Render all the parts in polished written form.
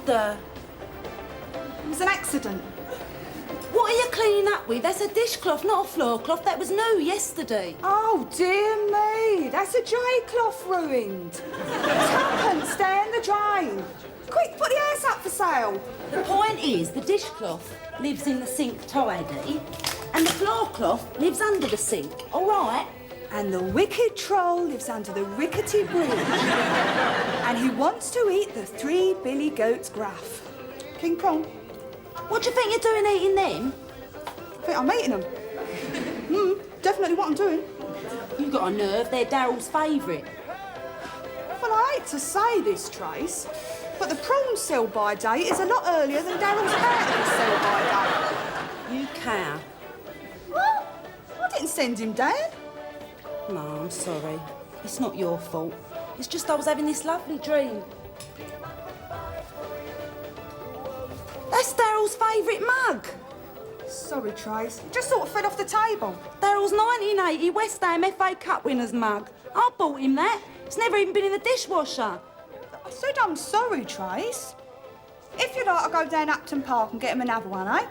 there? It was an accident. What are you cleaning up with? That's a dishcloth, not a floor cloth. That was new yesterday. Oh, dear me. That's a tray cloth ruined. Tuppence down the drain. Quick, put the house up for sale. The point is, the dishcloth lives in the sink tidy, and the floor cloth lives under the sink, all right? And the wicked troll lives under the rickety bridge. And he wants to eat the 3 billy goats' gruff. King prawn. What do you think you're doing eating them? I think I'm eating them. Definitely what I'm doing. You've got a nerve, they're Daryl's favourite. Well, I hate to say this, Trace, but the prawn sell-by date is a lot earlier than Daryl's parents' sell-by date. You cow. What? I didn't send him down. No, I'm sorry. It's not your fault. It's just I was having this lovely dream. That's Daryl's favourite mug. Sorry, Trace. It just sort of fell off the table. Daryl's 1980 West Ham FA Cup winners mug. I bought him that. It's never even been in the dishwasher. I said I'm sorry, Trace. If you'd like to go down Upton Park and get him another one, eh?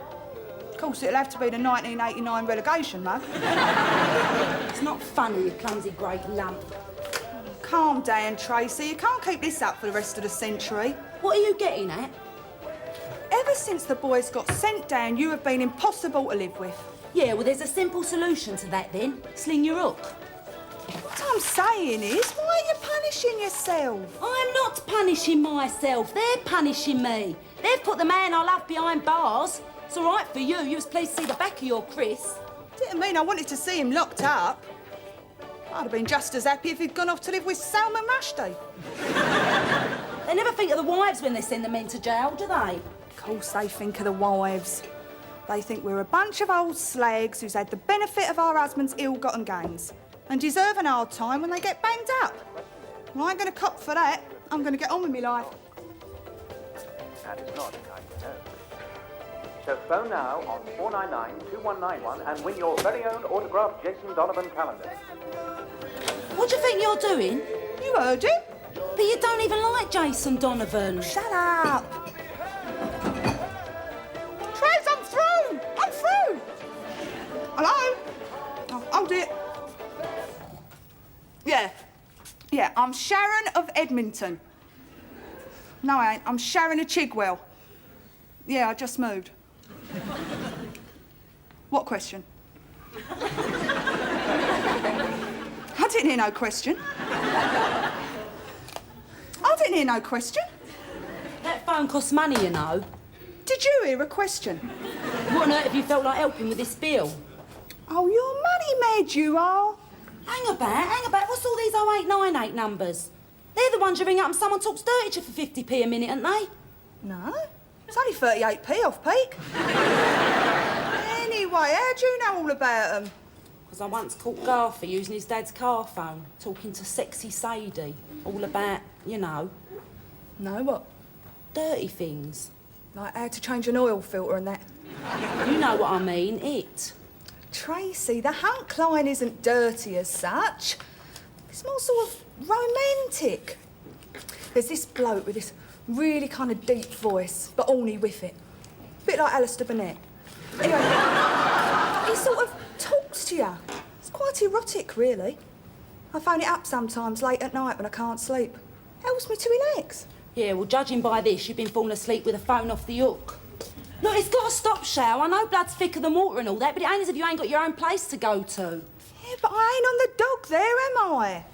Of course, it'll have to be the 1989 relegation mug. It's not funny, you clumsy grey lump. Calm down, Tracy. You can't keep this up for the rest of the century. What are you getting at? Ever since the boys got sent down, you have been impossible to live with. Yeah, well, there's a simple solution to that then. Sling your hook. What I'm saying is, why are you punishing yourself? I'm not punishing myself. They're punishing me. They've put the man I love behind bars. It's all right for you. You was pleased to see the back of your Chris. Didn't mean I wanted to see him locked up. I'd have been just as happy if he'd gone off to live with Salman Rushdie. They never think of the wives when they send the men to jail, do they? Of course they think of the wives. They think we're a bunch of old slags who's had the benefit of our husbands' ill-gotten gains and deserve an hard time when they get banged up. Well, I ain't going to cop for that. I'm going to get on with my life. That is not kind of no. So phone now on 499-2191 and win your very own autographed Jason Donovan calendar. What do you think you're doing? You heard him. But you don't even like Jason Donovan. Shut up. Trace, I'm through. I'm through. Hello? Oh, hold it. Yeah, I'm Sharon of Edmonton. No, I ain't. I'm Sharon of Chigwell. Yeah, I just moved. What question? I didn't hear no question. I didn't hear no question. That phone costs money, you know. Did you hear a question? What on earth have you felt like helping with this bill? Oh, you're money-mad, you are. Hang about. What's all these 0898 numbers? They're the ones you ring up and someone talks dirty to you for 50p a minute, aren't they? No, it's only 38p off peak. Anyway, how'd you know all about them? Because I once caught Garther using his dad's car phone, talking to sexy Sadie, all about, you know... No, what? Dirty things. Like how to change an oil filter and that. You know what I mean, it. Tracy, the hunk line isn't dirty as such. It's more sort of romantic. There's this bloke with this really kind of deep voice, but orny with it. Bit like Alistair Burnett. Anyway, he sort of talks to you. It's quite erotic, really. I phone it up sometimes late at night when I can't sleep. Helps me to relax. Yeah, well, judging by this, you've been falling asleep with a phone off the hook. Look, it's got to stop, Shao. I know blood's thicker than water and all that, but it ain't as if you ain't got your own place to go to. Yeah, but I ain't on the dog there, am I?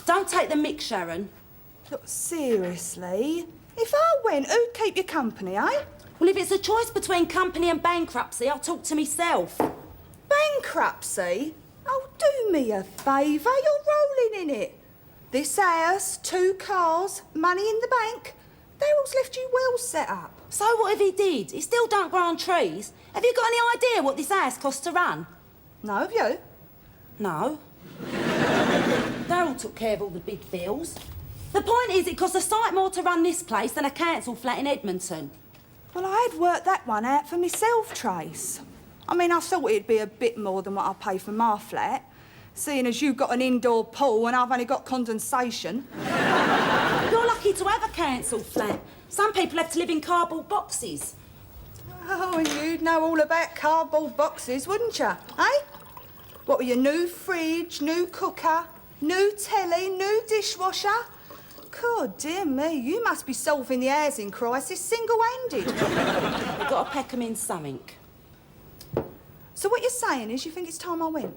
Don't take the mick, Sharon. Look, seriously? If I went, who'd keep you company, eh? Well, if it's a choice between company and bankruptcy, I'll talk to myself. Bankruptcy? Oh, do me a favour, you're rolling in it. This house, 2 cars, money in the bank. Daryl's left you well set up. So what if he did? He still don't grow on trees. Have you got any idea what this house costs to run? No, have you? No. Daryl took care of all the big bills. The point is, it costs a sight more to run this place than a council flat in Edmonton. Well, I had worked that one out for myself, Trace. I mean, I thought it'd be a bit more than what I pay for my flat, seeing as you've got an indoor pool and I've only got condensation. You're lucky lucky to have a council flat. Some people have to live in cardboard boxes. Oh, and you'd know all about cardboard boxes, wouldn't you? Eh? What with your new fridge, new cooker, new telly, new dishwasher? God dear me, you must be solving the housing crisis single-handed. You've got to peck 'em in something. So what you're saying is you think it's time I went?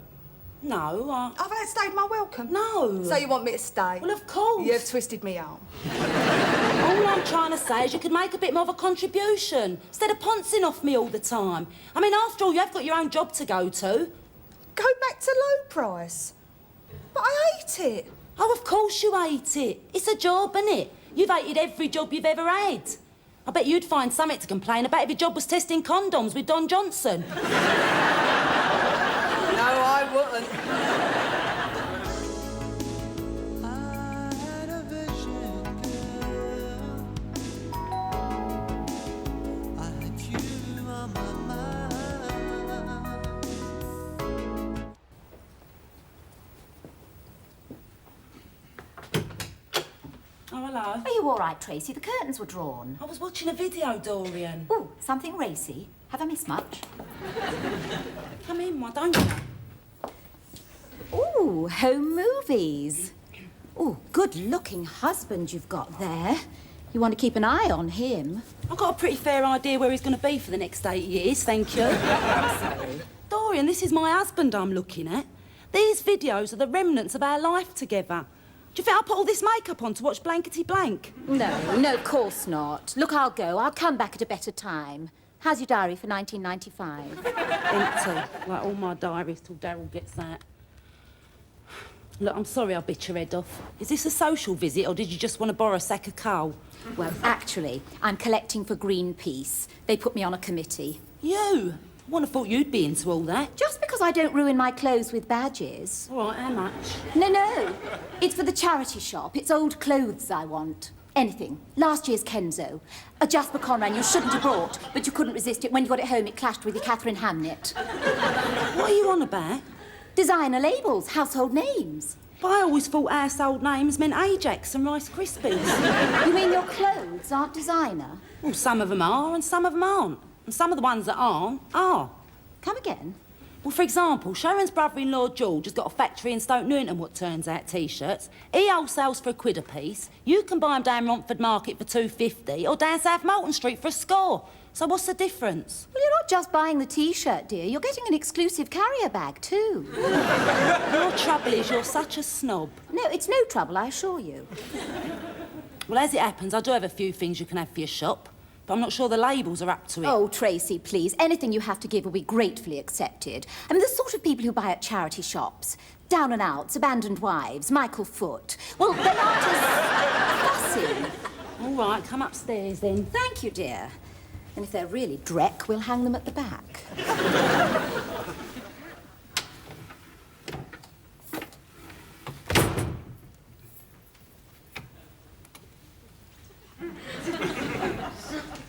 No, I've outstayed my welcome. No. So you want me to stay? Well, of course. You've twisted me arm. All I'm trying to say is you could make a bit more of a contribution instead of pouncing off me all the time. I mean, after all, you have got your own job to go to. Go back to low price? But I hate it. Oh, of course you hate it. It's a job, isn't it? You've hated every job you've ever had. I bet you'd find something to complain about if your job was testing condoms with Don Johnson. No, I wouldn't. I had a vision, girl. I had you on my mind. Oh, hello. Are you all right, Tracy? The curtains were drawn. I was watching a video, Dorian. Oh, something racy. Have I missed much? Come in, why don't you? Oh, home movies. Oh, good-looking husband you've got there. You want to keep an eye on him. I've got a pretty fair idea where he's going to be for the next 8 years, thank you. Sorry. Dorian, this is my husband I'm looking at. These videos are the remnants of our life together. Do you think I'll put all this makeup on to watch Blankety Blank? No, of course not. Look, I'll go. I'll come back at a better time. How's your diary for 1995? Empty, like all my diaries till Daryl gets that. Look, I'm sorry I bit your head off. Is this a social visit or did you just want to borrow a sack of coal? Well, actually, I'm collecting for Greenpeace. They put me on a committee. You? I wouldn't have thought you'd be into all that. Just because I don't ruin my clothes with badges. All right, how much? No. It's for the charity shop. It's old clothes I want. Anything. Last year's Kenzo. A Jasper Conran you shouldn't have brought, but you couldn't resist it. When you got it home, it clashed with your Catherine Hamnet. What are you on about? Designer labels, household names. But I always thought household names meant Ajax and Rice Krispies. You mean your clothes aren't designer? Well, some of them are and some of them aren't. And some of the ones that aren't are. Come again? Well, for example, Sharon's brother-in-law George has got a factory in Stoke Newington, what turns out T-shirts. He wholesales for £1 a piece. You can buy them down Romford Market for £2.50 or down South Moulton Street for a score. So what's the difference? Well, you're not just buying the T-shirt, dear. You're getting an exclusive carrier bag, too. Your trouble is you're such a snob. No, it's no trouble, I assure you. Well, as it happens, I do have a few things you can have for your shop, but I'm not sure the labels are up to it. Oh, Tracy, please. Anything you have to give will be gratefully accepted. I mean, the sort of people who buy at charity shops. Down and outs, abandoned wives, Michael Foot. Well, they aren't as fussy. All right, come upstairs then. Thank you, dear. And if they're really dreck, we'll hang them at the back.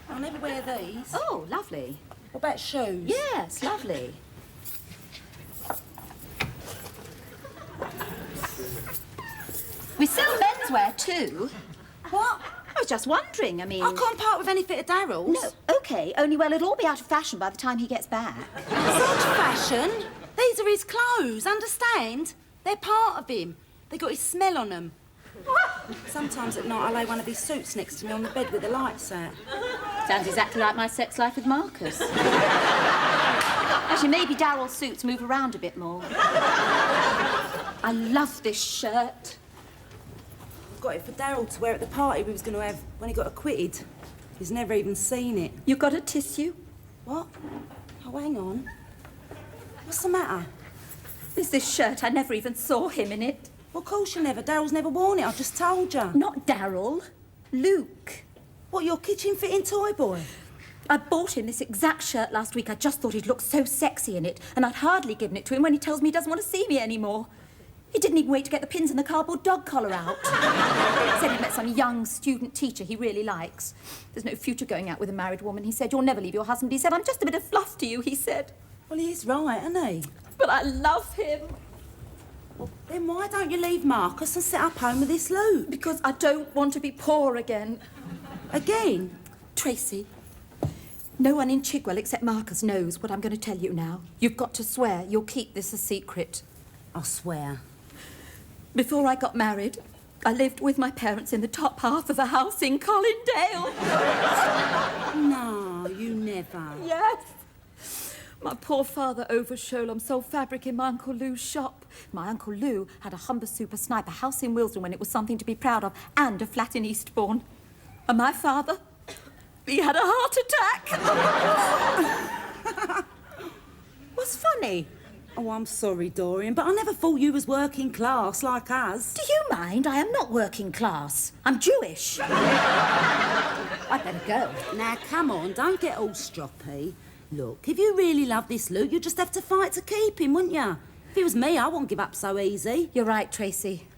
I'll never wear these. Oh, lovely. What about shoes? Yes, lovely. We sell menswear too. What? I was just wondering, I mean... I can't part with any fit of Daryl's. No, OK, only, well, it'll all be out of fashion by the time he gets back. It's not fashion. These are his clothes, understand? They're part of him. They got his smell on them. Sometimes at night I lay one of his suits next to me on the bed with the lights out. Sounds exactly like my sex life with Marcus. Actually, maybe Daryl's suits move around a bit more. I love this shirt. I got it for Daryl to wear at the party we was going to have when he got acquitted. He's never even seen it. You got a tissue? What? Oh, hang on. What's the matter? There's this shirt. I never even saw him in it. Well, of course you never. Daryl's never worn it. I just told you. Not Daryl. Luke. What, your kitchen-fitting toy boy? I bought him this exact shirt last week. I just thought he'd look so sexy in it, and I'd hardly given it to him when he tells me he doesn't want to see me anymore. He didn't even wait to get the pins in the cardboard dog collar out. Said he met some young student teacher he really likes. There's no future going out with a married woman, he said. You'll never leave your husband, he said. I'm just a bit of fluff to you, he said. Well, he is right, isn't he? But I love him. Well, then why don't you leave Marcus and set up home with this loot? Because I don't want to be poor again. Again? Tracy, no one in Chigwell except Marcus knows what I'm going to tell you now. You've got to swear you'll keep this a secret. I swear. Before I got married, I lived with my parents in the top half of a house in Colindale. No, you never. Yes. My poor father over Sholem sold fabric in my Uncle Lou's shop. My Uncle Lou had a Humber Super Sniper house in Wilsden when it was something to be proud of, and a flat in Eastbourne. And my father, he had a heart attack. What's funny? Oh, I'm sorry, Dorian, but I never thought you was working class like us. Do you mind? I am not working class. I'm Jewish. I'd better go. Now, come on, don't get all stroppy. Look, if you really love this loot, you'd just have to fight to keep him, wouldn't you? If it was me, I wouldn't give up so easy. You're right, Tracy.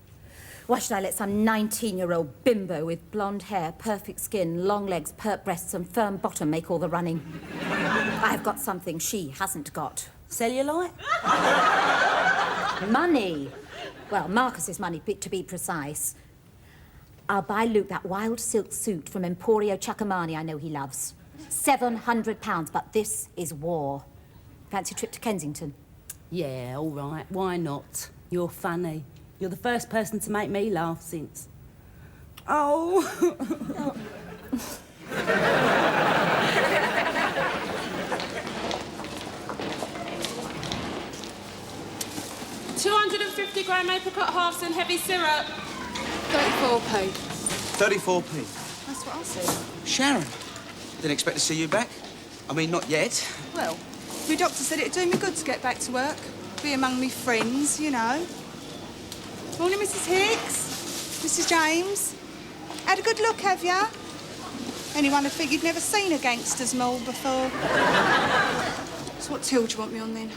Why should I let some 19-year-old bimbo with blonde hair, perfect skin, long legs, pert breasts and firm bottom make all the running? I've got something she hasn't got. Cellulite? Money. Well, Marcus's money, to be precise. I'll buy Luke that wild silk suit from Emporio Chacamani I know he loves. £700, but this is war. Fancy a trip to Kensington? Yeah, all right. Why not? You're funny. You're the first person to make me laugh since... Oh! £250 apricot halves and heavy syrup. 34p. 34p. That's what I said. Sharon, didn't expect to see you back. I mean, not yet. Well, my doctor said it'd do me good to get back to work. Be among me friends, you know. Morning, Mrs. Hicks. Mrs. James. Had a good look, have ya? Anyone would think you'd never seen a gangster's mole before. So what till do you want me on, then?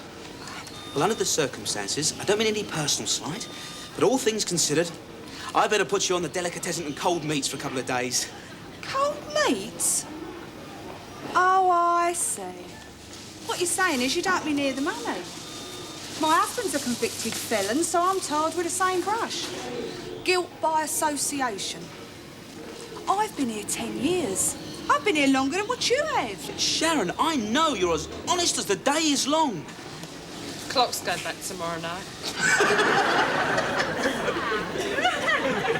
Well, under the circumstances, I don't mean any personal slight, but all things considered, I better put you on the delicatessen and cold meats for a couple of days. Cold meats? Oh, I see. What you're saying is you don't be near the money. My husband's a convicted felon, so I'm tarred with the same brush. Guilt by association. I've been here 10 years. I've been here longer than what you have. Sharon, I know you're as honest as the day is long. Clocks go back tomorrow night.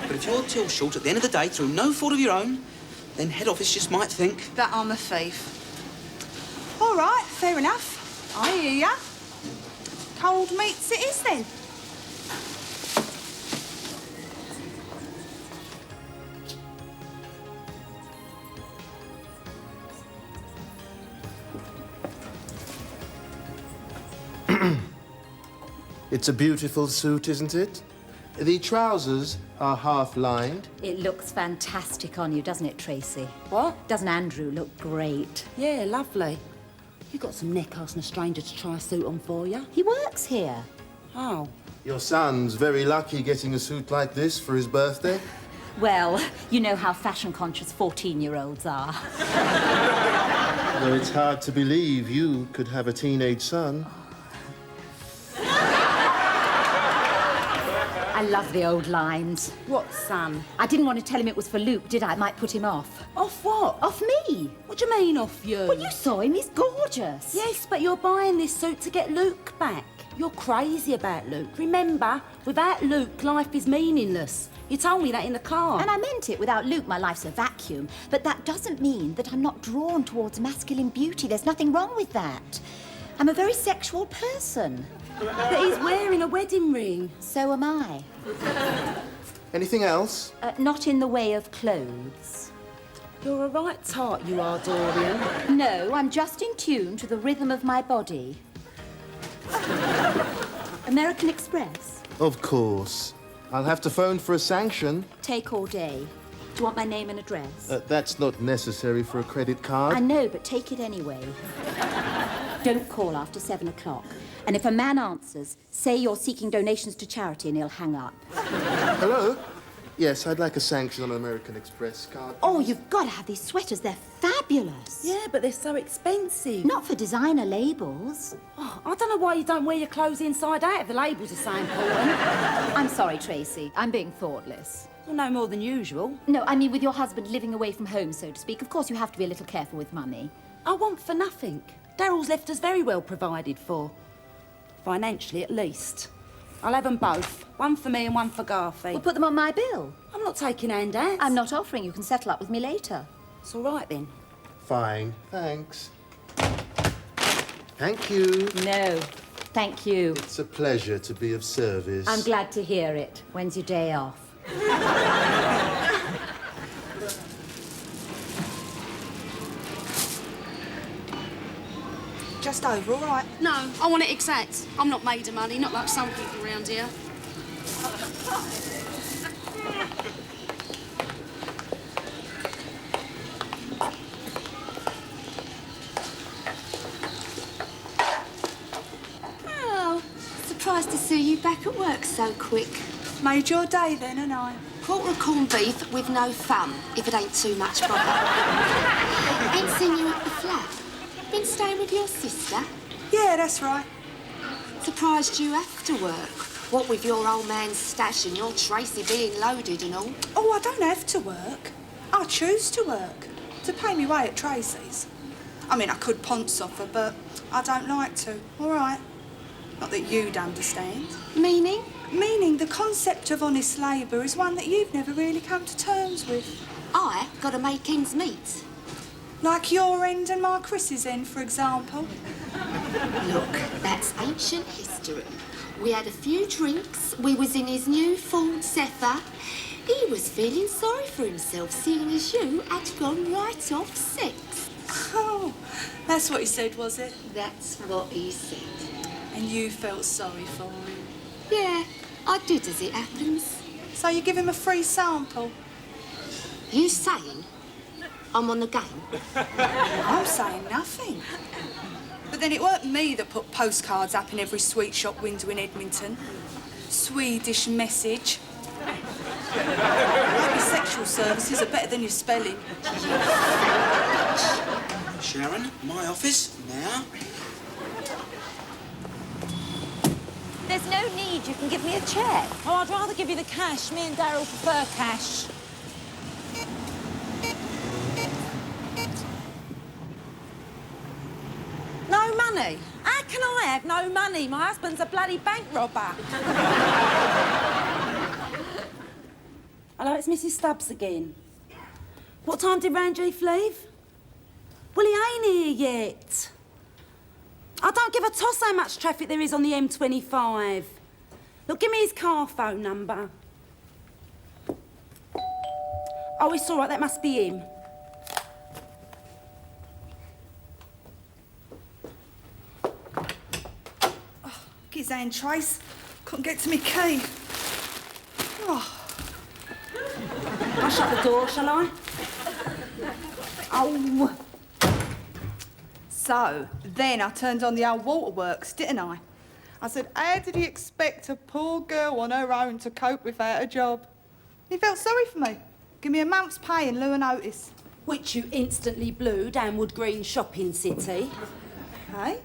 But if you're till short at the end of the day through no fault of your own, then head office just might think... That I'm a thief. All right, fair enough. I hear ya. Cold meats it is, then. It's a beautiful suit, isn't it? The trousers are half-lined. It looks fantastic on you, doesn't it, Tracy? What? Doesn't Andrew look great? Yeah, lovely. You got some neck asking a stranger to try a suit on for you? He works here. Oh. Your son's very lucky getting a suit like this for his birthday. Well, you know how fashion-conscious 14-year-olds are. Though it's hard to believe you could have a teenage son. I love the old lines. What, son? I didn't want to tell him it was for Luke, did I? It might put him off. Off what? Off me. What do you mean, off you? Well, you saw him. He's gorgeous. Yes, but you're buying this suit to get Luke back. You're crazy about Luke. Remember, without Luke, life is meaningless. You told me that in the car. And I meant it. Without Luke, my life's a vacuum. But that doesn't mean that I'm not drawn towards masculine beauty. There's nothing wrong with that. I'm a very sexual person. But he's wearing a wedding ring. So am I. Anything else? Not in the way of clothes. You're a right tart, you are, Dorian. No, I'm just in tune to the rhythm of my body. American Express. Of course. I'll have to phone for a sanction. Take all day. Do you want my name and address? That's not necessary for a credit card. I know, but take it anyway. Don't call after 7 o'clock. And if a man answers, say you're seeking donations to charity and he'll hang up. Hello? Yes, I'd like a sanction on an American Express card. Oh, you've got to have these sweaters. They're fabulous. Yeah, but they're so expensive. Not for designer labels. Oh, I don't know why you don't wear your clothes inside out if the labels are so important. I'm sorry, Tracy. I'm being thoughtless. Well, no more than usual. No, I mean with your husband living away from home, so to speak. Of course, you have to be a little careful with money. I want for nothing. Daryl's left us very well provided for. Financially, at least. I'll have them both. One for me and one for Garthy. We'll put them on my bill. I'm not taking handouts. I'm not offering. You can settle up with me later. It's all right, then. Fine, thanks. Thank you. No, thank you. It's a pleasure to be of service. I'm glad to hear it. When's your day off? Just over, all right? No, I want it exact. I'm not made of money, not like some people around here. Oh, surprised to see you back at work so quick. Made your day then, and I. Quarter of corned beef with no fun, if it ain't too much bother. Ain't seen you at the flat. Been staying with your sister? Yeah, that's right. Surprised you have to work. What with your old man's stash and your Tracy being loaded and all. Oh, I don't have to work. I choose to work. To pay me way at Tracy's. I mean, I could ponce off her, but I don't like to. All right? Not that you'd understand. Meaning? Meaning the concept of honest labour is one that you've never really come to terms with. I gotta make ends meet. Like your end and my Chris's end, for example. Look, that's ancient history. We had a few drinks. We was in his new Ford Zephyr. He was feeling sorry for himself, seeing as you had gone right off sex. Oh, that's what he said, was it? That's what he said. And you felt sorry for him? Yeah, I did as it happens. So you give him a free sample? You saying I'm on the game? I'm saying nothing. But then it weren't me that put postcards up in every sweet shop window in Edmonton. Swedish message. Your sexual services are better than your spelling. Sharon, my office, now. There's no need. You can give me a cheque. Oh, I'd rather give you the cash. Me and Daryl prefer cash. No money? How can I have no money? My husband's a bloody bank robber. Hello, it's Mrs. Stubbs again. What time did Ranjith leave? Well, he ain't here yet. I don't give a toss how much traffic there is on the M25. Look, give me his car phone number. Oh, it's all right, that must be him. Get his hand, Trace. Couldn't get to me key. Oh. I'll shut the door, shall I? Oh. So, then I turned on the old waterworks, didn't I? I said, how did he expect a poor girl on her own to cope without a job? He felt sorry for me. Give me a month's pay in lieu of notice. Which you instantly blew down Wood Green Shopping City. Hey?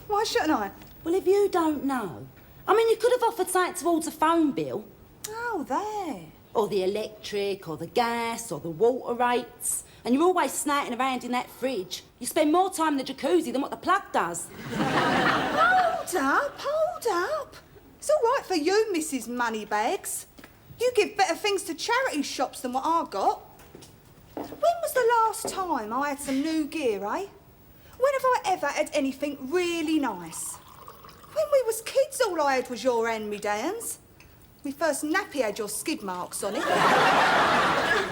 Why shouldn't I? Well, if you don't know... I mean, you could have offered something towards a phone bill. Oh, there. Or the electric, or the gas, or the water rates. And you're always snouting around in that fridge. You spend more time in the jacuzzi than what the plug does. Hold up. It's all right for you, Mrs. Moneybags. You give better things to charity shops than what I've got. When was the last time I had some new gear, eh? When have I ever had anything really nice? When we was kids, all I had was your hand-me-downs. My first nappy had your skid marks on it.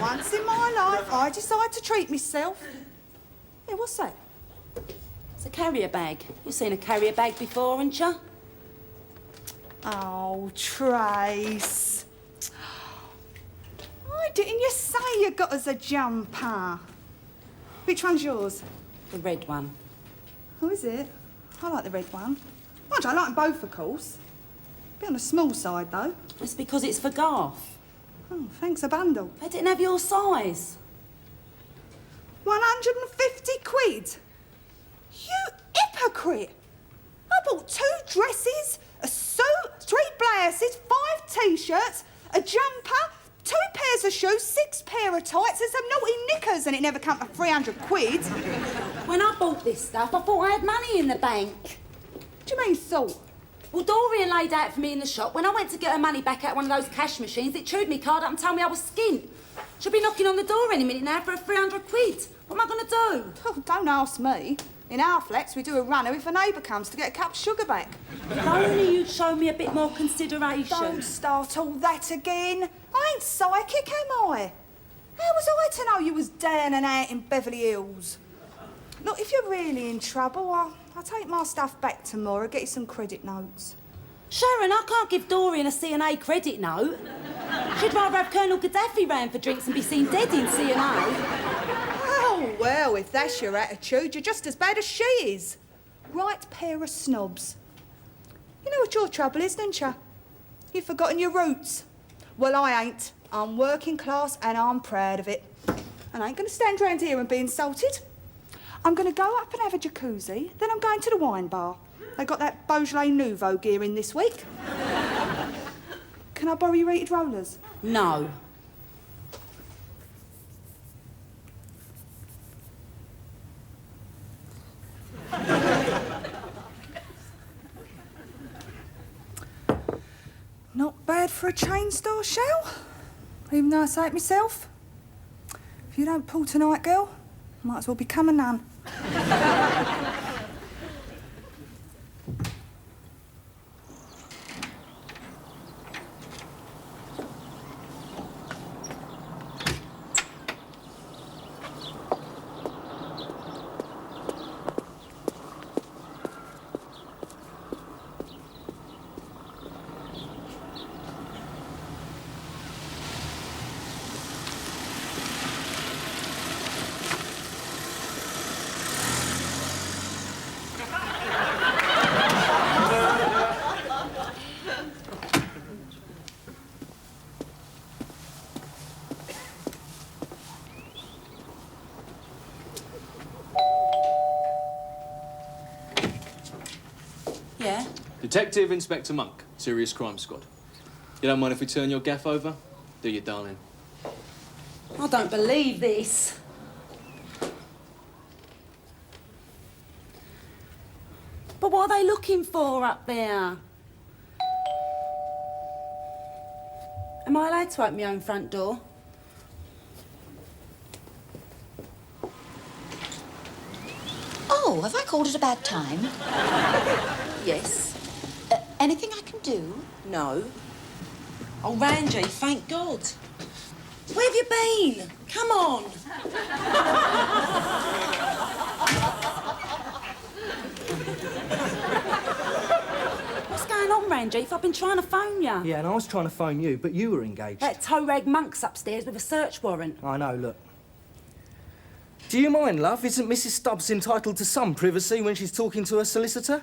Once in my life, I decided to treat myself. Yeah, what's that? It's a carrier bag. You've seen a carrier bag before, haven't you? Oh, Trace. Why didn't you say you got us a jumper? Which one's yours? The red one. Oh, is it? I like the red one. I don't like them both, of course. Bit on the small side, though. It's because it's for Garth. Oh, thanks a bundle. They didn't have your size. 150 quid? You hypocrite! I bought 2 dresses, a suit, 3 blouses, 5 t-shirts, a jumper, 2 pairs of shoes, 6 pair of tights, and some naughty knickers, and it never come to 300 quid. When I bought this stuff, I thought I had money in the bank. What do you mean, thought? Well, Dorian laid out for me in the shop. When I went to get her money back out one of those cash machines, it chewed me card up and told me I was skint. She'll be knocking on the door any minute now for 300 quid. What am I going to do? Oh, don't ask me. In our flats, we do a runner if a neighbour comes to get a cup of sugar back. If only you'd show me a bit more consideration. Don't start all that again. I ain't psychic, am I? How was I to know you was down and out in Beverly Hills? Look, if you're really in trouble, I'll take my stuff back tomorrow, get you some credit notes. Sharon, I can't give Dorian a C&A credit note. She'd rather have Colonel Gaddafi round for drinks and be seen dead in C&A. Oh, well, if that's your attitude, you're just as bad as she is. Right pair of snobs. You know what your trouble is, don't you? You've forgotten your roots. Well, I ain't. I'm working class and I'm proud of it. And I ain't going to stand round here and be insulted. I'm going to go up and have a jacuzzi, then I'm going to the wine bar. They got that Beaujolais Nouveau gear in this week. Can I borrow your heated rollers? No. Not bad for a chain store, Shell. Even though I say it myself. If you don't pull tonight, girl, might as well become a nun. Yeah? Detective Inspector Monk, Serious Crime Squad. You don't mind if we turn your gaff over? Do you, darling? I don't believe this. But what are they looking for up there? Am I allowed to open my own front door? Oh, have I called at a bad time? Yes. Anything I can do? No. Oh, Ranji, thank God. Where have you been? Come on. What's going on, Ranji? I've been trying to phone you. Yeah, and I was trying to phone you, but you were engaged. That toe-rag monk's upstairs with a search warrant. I know, look. Do you mind, love? Isn't Mrs. Stubbs entitled to some privacy when she's talking to her solicitor?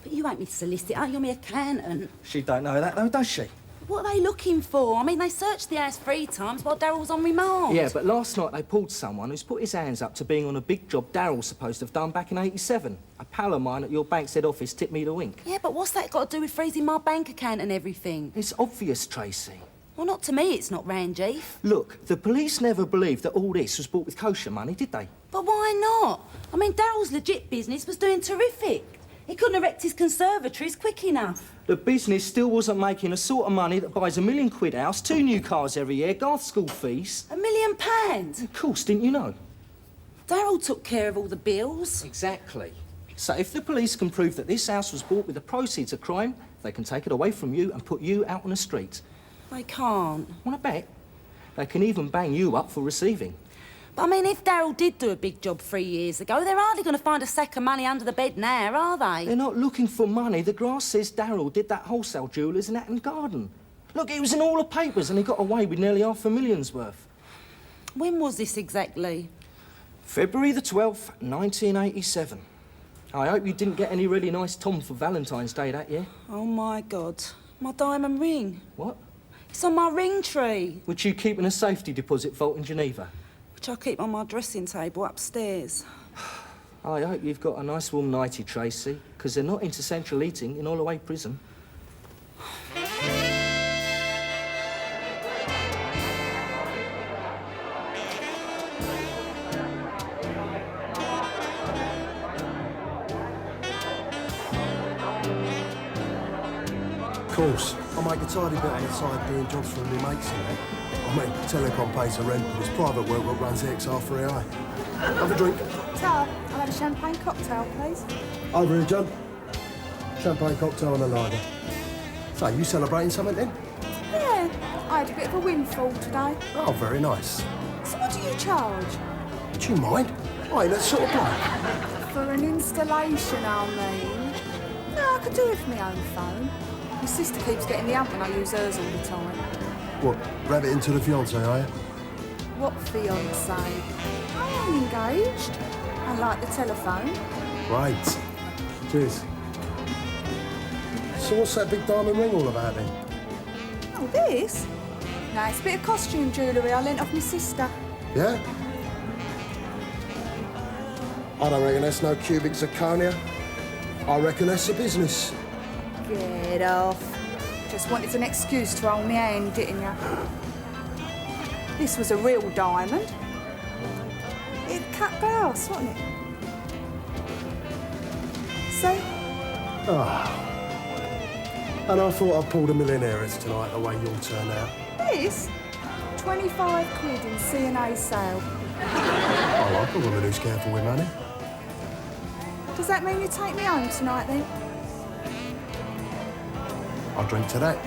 But you ain't me solicitor, you're me accountant. She don't know that, though, does she? What are they looking for? I mean, they searched the house 3 times while Darryl was on remand. Yeah, but last night they pulled someone who's put his hands up to being on a big job Darryl's supposed to have done back in '87. A pal of mine at your bank's head office tipped me the wink. Yeah, but what's that got to do with freezing my bank account and everything? It's obvious, Tracy. Well, not to me, it's not, Ranji. Look, the police never believed that all this was bought with kosher money, did they? But why not? I mean, Darryl's legit business was doing terrific. He couldn't erect his conservatories quick enough. The business still wasn't making a sort of money that buys £1 million house, 2 new cars every year, Garth school fees. £1 million? Of course, didn't you know? Darryl took care of all the bills. Exactly. So if the police can prove that this house was bought with the proceeds of crime, they can take it away from you and put you out on the street. They can't. Want to bet? They can even bang you up for receiving. But I mean, if Darryl did do a big job 3 years ago, they're hardly going to find a sack of money under the bed now, are they? They're not looking for money. The grass says Darryl did that wholesale jewellers in Hatton Garden. Look, it was in all the papers and he got away with nearly $500,000 worth. When was this exactly? February the 12th, 1987. I hope you didn't get any really nice Tom for Valentine's Day that year. Oh, my God. My diamond ring. What? It's on my ring tree, Which you keep in a safety deposit vault in Geneva? which I keep on my dressing table upstairs. I hope you've got a nice warm nightie, Tracy, because they're not into central heating in Holloway Prison. Of course, I make a tidy bit on the side doing jobs for my mates and that. I mean, Telecom pays the rent, but it's private work what runs the XR3i. Have a drink. Tar, I'll have a champagne cocktail, please. Over here, John. Champagne cocktail and a lager. So, you celebrating something then? Yeah, I had a bit of a windfall today. Oh, very nice. So what do you charge? Do you mind? I ain't that sort of bloke. For an installation, I mean. No, I could do it from my own phone. My sister keeps getting the amp when I use hers all the time. What, rabbit into the fiancé, are you? What fiancé? I am engaged. I like the telephone. Right. Cheers. So what's that big diamond ring all about then? Oh, this? No, it's a bit of costume jewellery I lent off my sister. Yeah? I don't reckon that's no cubic zirconia. I reckon that's a business. Get off. Just wanted an excuse to hold my hand, didn't you? This was a real diamond. It cut glass, wasn't it? See? Ah. And I thought I pulled a millionaires tonight the way you'll turn out. This? 25 quid in C&A sale. I like a woman who's careful with money. Does that mean you take me home tonight, then? I'll drink to that.